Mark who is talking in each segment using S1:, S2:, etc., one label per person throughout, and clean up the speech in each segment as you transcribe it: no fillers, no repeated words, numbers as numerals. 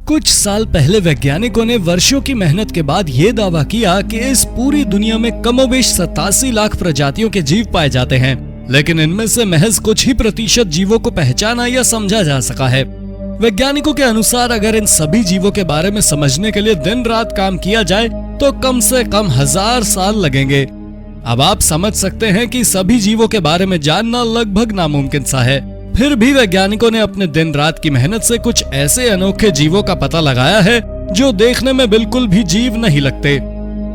S1: कुछ साल पहले वैज्ञानिकों ने वर्षों की मेहनत के बाद ये दावा किया कि इस पूरी दुनिया में कमोबेश 87 लाख प्रजातियों के जीव पाए जाते हैं, लेकिन इनमें से महज कुछ ही प्रतिशत जीवों को पहचाना या समझा जा सका है। वैज्ञानिकों के अनुसार अगर इन सभी जीवों के बारे में समझने के लिए दिन रात काम किया जाए तो कम से कम 1000 साल लगेंगे। अब आप समझ सकते हैं कि सभी जीवों के बारे में जानना लगभग नामुमकिन सा है। फिर भी वैज्ञानिकों ने अपने दिन रात की मेहनत से कुछ ऐसे अनोखे जीवों का पता लगाया है जो देखने में बिल्कुल भी जीव नहीं लगते।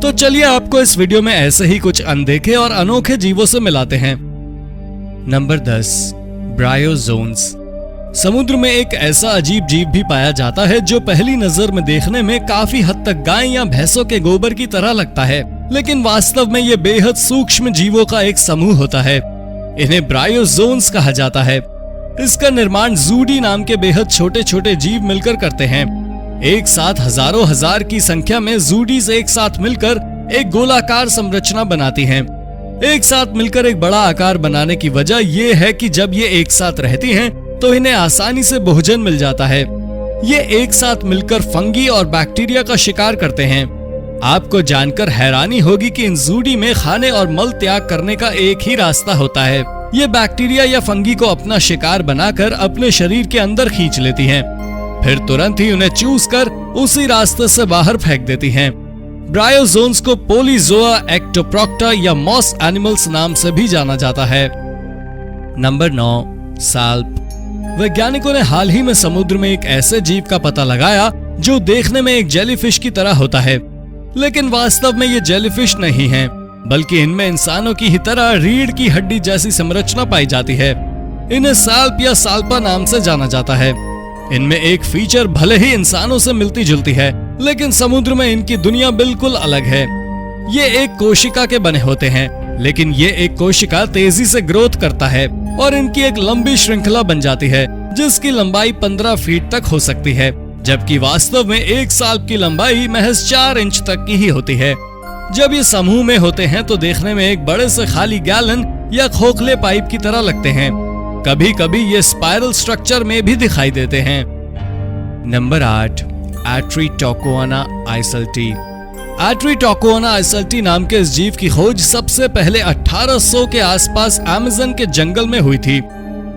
S1: तो चलिए आपको इस वीडियो में ऐसे ही कुछ अनदेखे और अनोखे जीवों से मिलाते हैं। नंबर 10, ब्रायोजोन्स। समुद्र में एक ऐसा अजीब जीव भी पाया जाता है जो पहली नजर में देखने में काफी हद तक गाय या भैंसों के गोबर की तरह लगता है, लेकिन वास्तव में ये बेहद सूक्ष्म जीवों का एक समूह होता है। इन्हें ब्रायोजोन्स कहा जाता है। इसका निर्माण जूडी नाम के बेहद छोटे छोटे जीव मिलकर करते हैं। एक साथ हजारों हजार की संख्या में जूडीज एक साथ मिलकर एक गोलाकार संरचना बनाती हैं। एक साथ मिलकर एक बड़ा आकार बनाने की वजह यह है कि जब ये एक साथ रहती हैं तो इन्हें आसानी से भोजन मिल जाता है। ये एक साथ मिलकर फंगी और बैक्टीरिया का शिकार करते हैं। आपको जानकर हैरानी होगी कि इन जूडी में खाने और मल त्याग करने का एक ही रास्ता होता है। ये बैक्टीरिया या फंगी को अपना शिकार बनाकर अपने शरीर के अंदर खींच लेती हैं, फिर तुरंत ही उन्हें चूस कर उसी रास्ते से बाहर फेंक देती हैं। ब्रायोजोन्स को पोलीजोआ, एक्टोप्रोक्टा या मॉस एनिमल्स नाम से भी जाना जाता है। नंबर 9, साल्प। वैज्ञानिकों ने हाल ही में समुद्र में एक ऐसे जीव का पता लगाया जो देखने में एक जेलीफिश की तरह होता है, लेकिन वास्तव में ये जेलीफिश नहीं है, बल्कि इनमें इंसानों की ही तरह रीढ़ की हड्डी जैसी संरचना पाई जाती है। इन्हें साल्प या साल्पा नाम से जाना जाता है। इनमें एक फीचर भले ही इंसानों से मिलती जुलती है, लेकिन समुद्र में इनकी दुनिया बिल्कुल अलग है। ये एक कोशिका के बने होते हैं, लेकिन ये एक कोशिका तेजी से ग्रोथ करता है और इनकी एक लंबी श्रृंखला बन जाती है जिसकी लंबाई 15 फीट तक हो सकती है, जबकि वास्तव में एक साल्प की लंबाई महज 4 इंच तक की ही होती है। जब ये समूह में होते हैं तो देखने में एक बड़े से खाली गैलन या खोखले पाइप की तरह लगते हैं। कभी कभी ये स्पाइरल स्ट्रक्चर में भी दिखाई देते हैं। नंबर 8, एट्रीटोकोआना आइसल्टी। एट्रीटोकोआना आइसल्टी नाम के इस जीव की खोज सबसे पहले 1800 के आसपास अमेज़न के जंगल में हुई थी,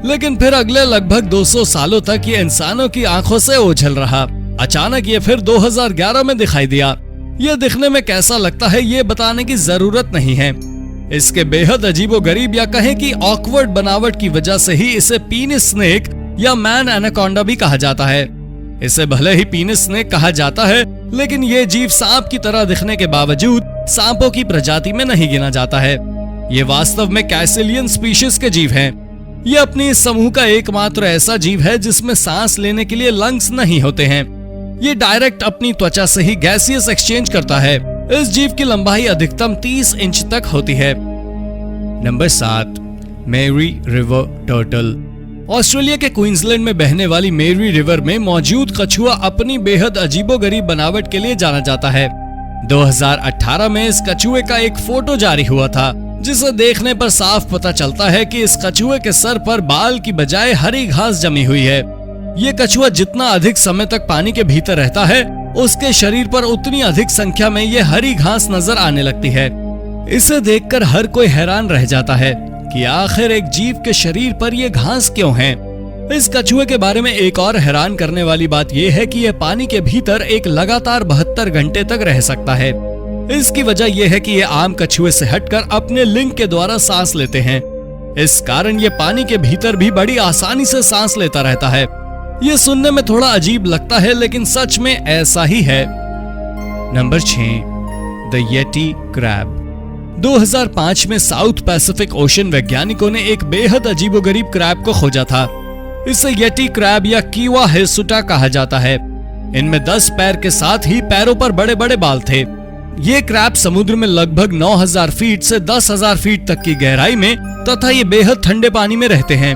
S1: लेकिन फिर अगले लगभग 200 सालों तक ये इंसानों की आंखों से ओझल रहा। अचानक ये फिर 2011 में दिखाई दिया। ये दिखने में कैसा लगता है ये बताने की जरूरत नहीं है। इसके बेहद अजीबोगरीब या कहें कि ऑकवर्ड बनावट की वजह से ही इसे पीनिस स्नेक या मैन एनाकोंडा भी कहा जाता है। इसे भले ही पीनिस स्नेक कहा जाता है, लेकिन ये जीव सांप की तरह दिखने के बावजूद सांपों की प्रजाति में नहीं गिना जाता है। ये वास्तव में कैसिलियन स्पीशीज के जीव हैं। ये अपनी इस समूह का एकमात्र ऐसा जीव है जिसमें सांस लेने के लिए लंग्स नहीं होते हैं। ये डायरेक्ट अपनी त्वचा से ही गैसियस एक्सचेंज करता है। इस जीव की लंबाई अधिकतम 30 इंच तक होती है। नंबर 7, मेरी रिवर टर्टल। ऑस्ट्रेलिया के क्वींसलैंड में बहने वाली मेरी रिवर में मौजूद कछुआ अपनी बेहद अजीबोगरीब बनावट के लिए जाना जाता है। 2018 में इस कछुए का एक फोटो जारी हुआ था, जिसे देखने पर साफ पता चलता है कि इस कछुए के सर पर बाल की बजाय हरी घास जमी हुई है। ये कछुआ जितना अधिक समय तक पानी के भीतर रहता है, उसके शरीर पर उतनी अधिक संख्या में ये हरी घास नजर आने लगती है। इसे देखकर हर कोई हैरान रह जाता है कि आखिर एक जीव के शरीर पर ये घास क्यों है। इस कछुए के बारे में एक और हैरान करने वाली बात यह है कि यह पानी के भीतर एक लगातार 72 घंटे तक रह सकता है। इसकी वजह यह है कि यह आम कछुए से हटकर अपने लिंग के द्वारा सांस लेते हैं। इस कारण ये पानी के भीतर भी बड़ी आसानी से सांस लेता रहता है। ये सुनने में थोड़ा अजीब लगता है, लेकिन सच में ऐसा ही है। Number 6, the Yeti crab. 2005 में साउथ पैसिफिक ओशन वैज्ञानिकों ने एक बेहद अजीबोगरीब क्रैब को खोजा था। इसे येटी क्रैब या कीवा हिर्सुटा कहा जाता है। इनमें 10 पैर के साथ ही पैरों पर बड़े बड़े बाल थे। ये क्रैब समुद्र में लगभग 9000 फीट से 10,000 फीट तक की गहराई में तथा ये बेहद ठंडे पानी में रहते हैं।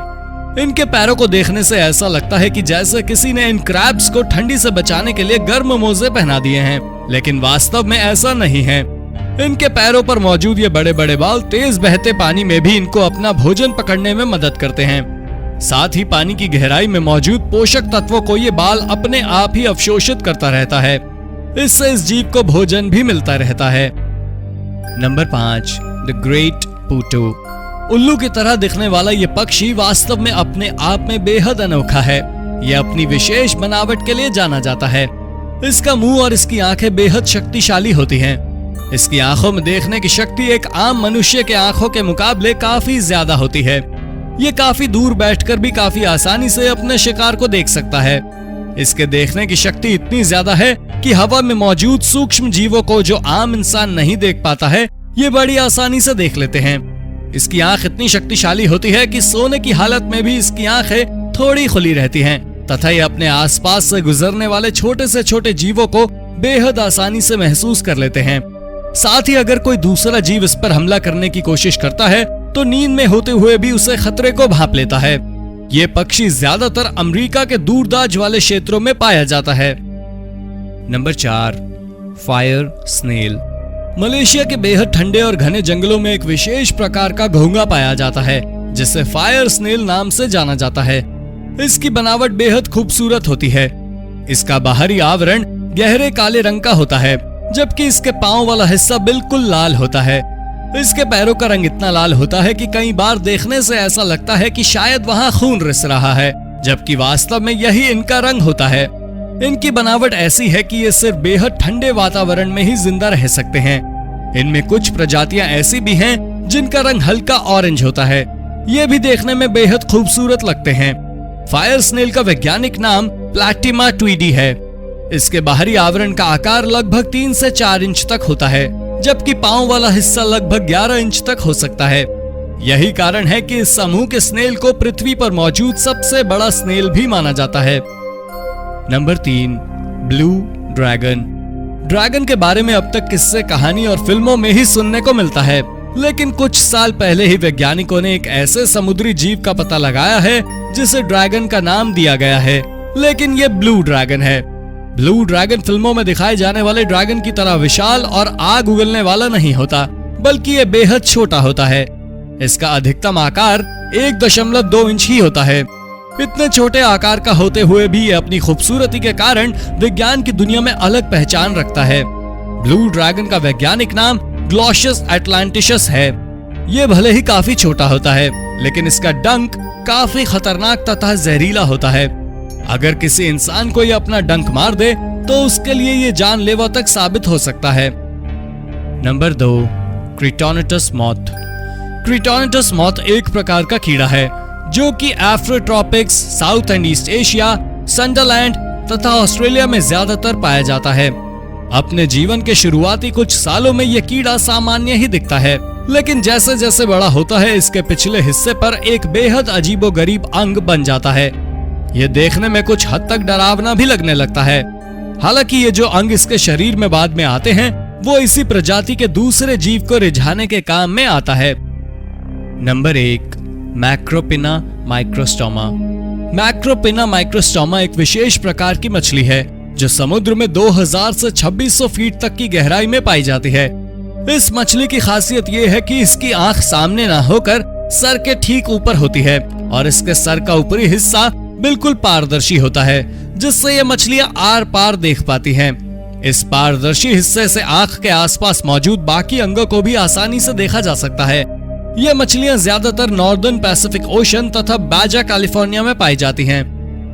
S1: इनके पैरों को देखने से ऐसा लगता है कि जैसे किसी ने इन क्रैब्स को ठंडी से बचाने के लिए गर्म मोजे पहना दिए हैं, लेकिन वास्तव में ऐसा नहीं है। इनके पैरों पर मौजूद ये बड़े बड़े बाल तेज बहते पानी में भी इनको अपना भोजन पकड़ने में मदद करते हैं। साथ ही पानी की गहराई में मौजूद पोषक तत्वों को ये बाल अपने आप ही अवशोषित करता रहता है। इससे इस जीव को भोजन भी मिलता रहता है। Number 5, the great potoo. उल्लू की तरह दिखने वाला ये पक्षी वास्तव में अपने आप में बेहद अनोखा है। ये अपनी विशेष बनावट के लिए जाना जाता है। इसका मुंह और इसकी आंखें बेहद शक्तिशाली होती हैं। इसकी आंखों में देखने की शक्ति एक आम मनुष्य के आंखों के मुकाबले काफी ज्यादा होती है। ये काफी दूर बैठकर भी काफी आसानी से अपने शिकार को देख सकता है। इसके देखने की शक्ति इतनी ज्यादा है कि हवा में मौजूद सूक्ष्म जीवों को जो आम इंसान नहीं देख पाता है, ये बड़ी आसानी से देख लेते हैं। इसकी आंख इतनी शक्तिशाली होती है कि सोने की हालत में भी इसकी आंखें थोड़ी खुली रहती हैं तथा ये अपने आसपास से गुजरने वाले छोटे से छोटे जीवों को बेहद आसानी से महसूस कर लेते हैं। साथ ही अगर कोई दूसरा जीव इस पर हमला करने की कोशिश करता है तो नींद में होते हुए भी उसे खतरे को भांप लेता है। ये पक्षी ज्यादातर अमेरिका के दूरदराज वाले क्षेत्रों में पाया जाता है। Number 4, fire snail. मलेशिया के बेहद ठंडे और घने जंगलों में एक विशेष प्रकार का घोंघा पाया जाता है जिसे फायर स्नेल नाम से जाना जाता है। इसकी बनावट बेहद खूबसूरत होती है। इसका बाहरी आवरण गहरे काले रंग का होता है, जबकि इसके पांव वाला हिस्सा बिल्कुल लाल होता है। इसके पैरों का रंग इतना लाल होता है कि कई बार देखने से ऐसा लगता है कि शायद वहां खून रिस रहा है, जबकि वास्तव में यही इनका रंग होता है। इनकी बनावट ऐसी है कि ये सिर्फ बेहद ठंडे वातावरण में ही जिंदा रह सकते हैं। इनमें कुछ प्रजातियां ऐसी भी हैं जिनका रंग हल्का ऑरेंज होता है। ये भी देखने में बेहद खूबसूरत लगते हैं। फायर स्नेल का वैज्ञानिक नाम प्लैटिमा ट्वीडी है। इसके बाहरी आवरण का आकार लगभग 3 से 4 इंच तक होता है, जबकि पांव वाला हिस्सा लगभग 11 इंच तक हो सकता है। यही कारण है कि इस समूह के स्नेल को पृथ्वी पर मौजूद सबसे बड़ा स्नेल भी माना जाता है। Number 3, blue dragon. ड्रैगन के बारे में अब तक किस्से, कहानी और फिल्मों में ही सुनने को मिलता है, लेकिन कुछ साल पहले ही वैज्ञानिकों ने एक ऐसे समुद्री जीव का पता लगाया है जिसे ड्रैगन का नाम दिया गया है, लेकिन ये ब्लू ड्रैगन है। ब्लू ड्रैगन फिल्मों में दिखाए जाने वाले ड्रैगन की तरह विशाल और आग उगलने वाला नहीं होता, बल्कि ये बेहद छोटा होता है। इसका अधिकतम आकार 1.2 इंच ही होता है। इतने छोटे आकार का होते हुए भी ये अपनी खूबसूरती के कारण विज्ञान की दुनिया में अलग पहचान रखता है। ब्लू ड्रैगन का वैज्ञानिक नाम ग्लोशियस एटलांटिसस है। ये भले ही काफी छोटा होता है, लेकिन इसका डंक काफी खतरनाक तथा जहरीला होता है। अगर किसी इंसान को ये अपना डंक मार दे तो उसके लिए ये जानलेवा तक साबित हो सकता है। Number 2, Creatonotos moth. Creatonotos moth एक प्रकार का कीड़ा है जो कि Afrotropics, south and east Asia, Sundaland तथा ऑस्ट्रेलिया में ज्यादातर पाया जाता है। अपने जीवन के शुरुआती कुछ सालों में यह कीड़ा सामान्य ही दिखता है, लेकिन जैसे जैसे बड़ा होता है इसके पिछले हिस्से पर एक बेहद अजीबोगरीब अंग बन जाता है। यह देखने में कुछ हद तक डरावना भी लगने लगता है। हालांकि ये जो अंग इसके शरीर में बाद में आते हैं वो इसी प्रजाति के दूसरे जीव को रिझाने के काम में आता है। नंबर 1, मैक्रोपिना माइक्रोस्टोमा। मैक्रोपिना माइक्रोस्टोमा एक विशेष प्रकार की मछली है जो समुद्र में 2000 से 2600 फीट तक की गहराई में पाई जाती है। इस मछली की खासियत ये है कि इसकी आंख सामने ना होकर सर के ठीक ऊपर होती है और इसके सर का ऊपरी हिस्सा बिल्कुल पारदर्शी होता है, जिससे ये मछलियां आर पार देख पाती हैं। इस पारदर्शी हिस्से से आंख के आसपास मौजूद बाकी अंगों को भी आसानी से देखा जा सकता है। ये मछलियां ज्यादातर नॉर्दर्न पैसिफिक ओशन तथा बाजा कैलिफोर्निया में पाई जाती हैं।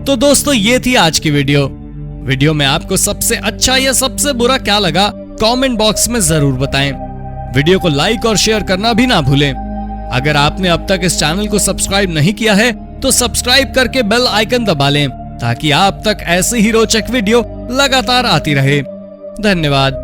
S1: तो दोस्तों ये थी आज की वीडियो में आपको सबसे अच्छा या सबसे बुरा क्या लगा कमेंट बॉक्स में जरूर बताएं। वीडियो को लाइक और शेयर करना भी ना भूलें। अगर आपने अब तक इस चैनल को सब्सक्राइब नहीं किया है तो सब्सक्राइब करके बेल आइकन दबा लें ताकि आप तक ऐसी ही रोचक वीडियो लगातार आती रहे। धन्यवाद।